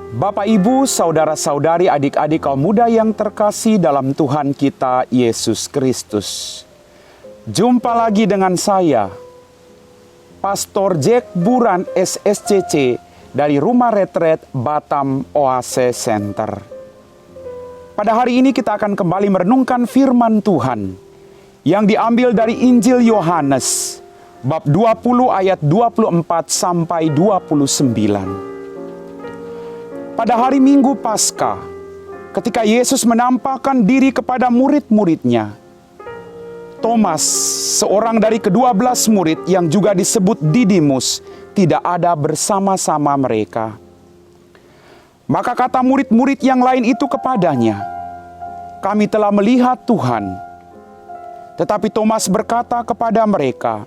Bapak, Ibu, saudara-saudari, adik-adik kaum muda yang terkasih dalam Tuhan kita Yesus Kristus. Jumpa lagi dengan saya, Pastor Jack Buran SSCC dari Rumah Retret Batam Oase Center. Pada hari ini kita akan kembali merenungkan firman Tuhan yang diambil dari Injil Yohanes bab 20 ayat 24 sampai 29. Pada hari Minggu Paskah, ketika Yesus menampakkan diri kepada murid-muridnya, Thomas, seorang dari ke-12 murid yang juga disebut Didimus, tidak ada bersama-sama mereka. Maka kata murid-murid yang lain itu kepadanya, "Kami telah melihat Tuhan." Tetapi Thomas berkata kepada mereka,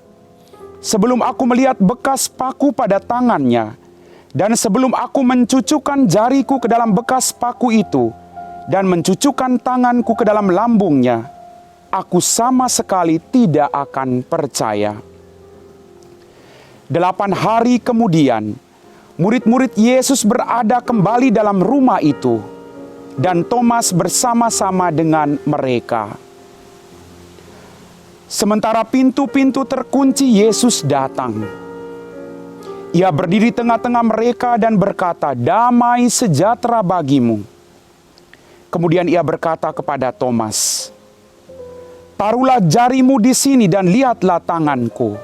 "Sebelum aku melihat bekas paku pada tangannya, dan sebelum aku mencucukkan jariku ke dalam bekas paku itu, dan mencucukkan tanganku ke dalam lambungnya, aku sama sekali tidak akan percaya." 8 hari kemudian, murid-murid Yesus berada kembali dalam rumah itu, dan Thomas bersama-sama dengan mereka. Sementara pintu-pintu terkunci, Yesus datang. Ia berdiri tengah-tengah mereka dan berkata, "Damai sejahtera bagimu." Kemudian ia berkata kepada Thomas, "Taruhlah jarimu di sini dan lihatlah tanganku.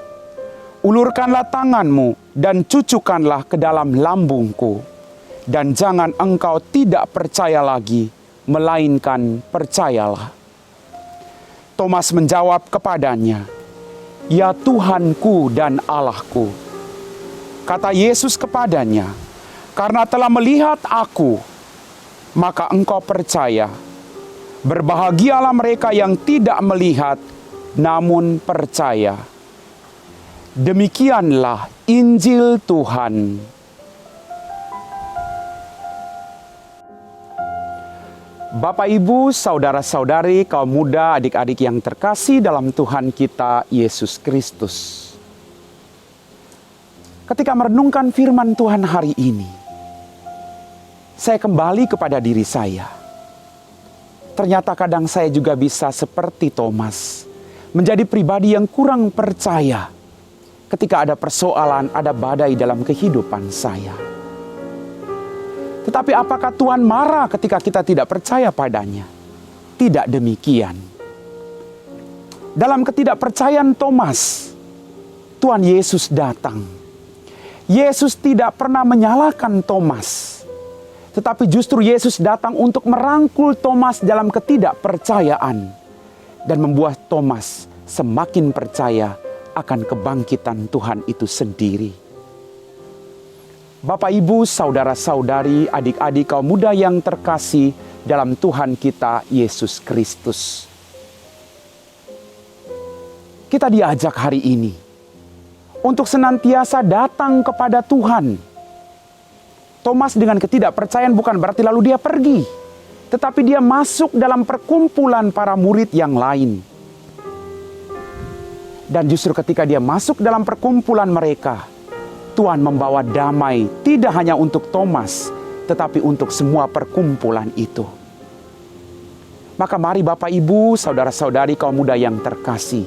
Ulurkanlah tanganmu dan cucukkanlah ke dalam lambungku. Dan jangan engkau tidak percaya lagi, melainkan percayalah." Thomas menjawab kepadanya, "Ya Tuhanku dan Allahku." Kata Yesus kepadanya, "Karena telah melihat aku, maka engkau percaya. Berbahagialah mereka yang tidak melihat, namun percaya." Demikianlah Injil Tuhan. Bapak, Ibu, saudara-saudari, kaum muda, adik-adik yang terkasih dalam Tuhan kita Yesus Kristus. Ketika merenungkan firman Tuhan hari ini, saya kembali kepada diri saya. Ternyata kadang saya juga bisa seperti Thomas, menjadi pribadi yang kurang percaya ketika ada persoalan, ada badai dalam kehidupan saya. Tetapi apakah Tuhan marah ketika kita tidak percaya padanya? Tidak demikian. Dalam ketidakpercayaan Thomas, Tuhan Yesus datang. Yesus tidak pernah menyalahkan Thomas, tetapi justru Yesus datang untuk merangkul Thomas dalam ketidakpercayaan dan membuat Thomas semakin percaya akan kebangkitan Tuhan itu sendiri. Bapak, Ibu, saudara-saudari, adik-adik kaum muda yang terkasih dalam Tuhan kita Yesus Kristus. Kita diajak hari ini untuk senantiasa datang kepada Tuhan. Thomas dengan ketidakpercayaan bukan berarti lalu dia pergi, tetapi dia masuk dalam perkumpulan para murid yang lain. Dan justru ketika dia masuk dalam perkumpulan mereka, Tuhan membawa damai tidak hanya untuk Thomas, tetapi untuk semua perkumpulan itu. Maka mari Bapak, Ibu, saudara-saudari kaum muda yang terkasih,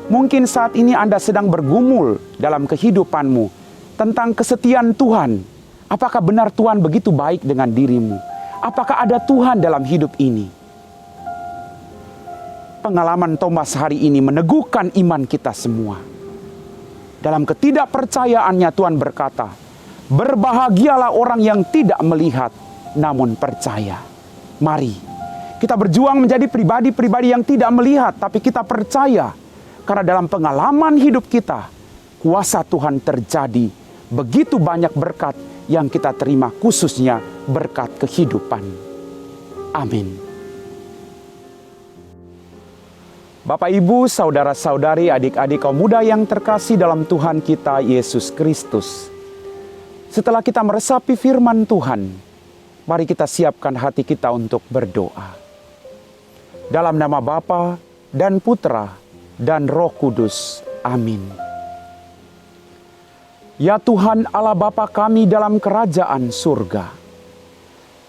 mungkin saat ini Anda sedang bergumul dalam kehidupanmu tentang kesetiaan Tuhan. Apakah benar Tuhan begitu baik dengan dirimu? Apakah ada Tuhan dalam hidup ini? Pengalaman Thomas hari ini meneguhkan iman kita semua. Dalam ketidakpercayaannya Tuhan berkata, "Berbahagialah orang yang tidak melihat, namun percaya." Mari kita berjuang menjadi pribadi-pribadi yang tidak melihat, tapi kita percaya. Karena dalam pengalaman hidup kita, kuasa Tuhan terjadi. Begitu banyak berkat yang kita terima, khususnya berkat kehidupan. Amin. Bapak, Ibu, saudara-saudari, adik-adik kaum muda yang terkasih dalam Tuhan kita Yesus Kristus. Setelah kita meresapi firman Tuhan, mari kita siapkan hati kita untuk berdoa. Dalam nama Bapa dan Putra dan Roh Kudus. Amin. Ya Tuhan Allah Bapa kami dalam kerajaan surga,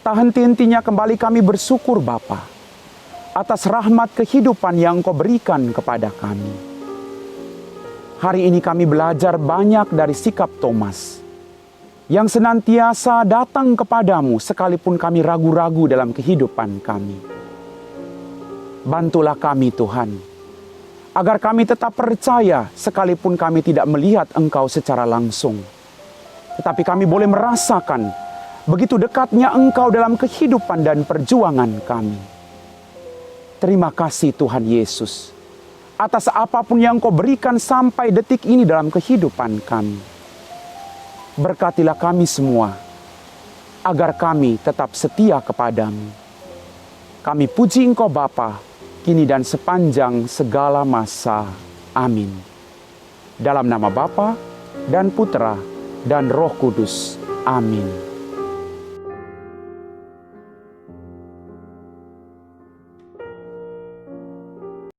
Tak henti-hentinya kembali kami bersyukur Bapa atas rahmat kehidupan yang Engkau berikan kepada kami. Hari ini kami belajar banyak dari sikap Thomas yang senantiasa datang kepadamu sekalipun kami ragu-ragu dalam kehidupan kami. Bantulah kami Tuhan, agar kami tetap percaya sekalipun kami tidak melihat Engkau secara langsung. Tetapi kami boleh merasakan begitu dekatnya Engkau dalam kehidupan dan perjuangan kami. Terima kasih Tuhan Yesus, atas apapun yang Kau berikan sampai detik ini dalam kehidupan kami. Berkatilah kami semua, agar kami tetap setia kepadamu. Kami puji Engkau Bapa, kini dan sepanjang segala masa. Amin. Dalam nama Bapa dan Putra dan Roh Kudus. Amin.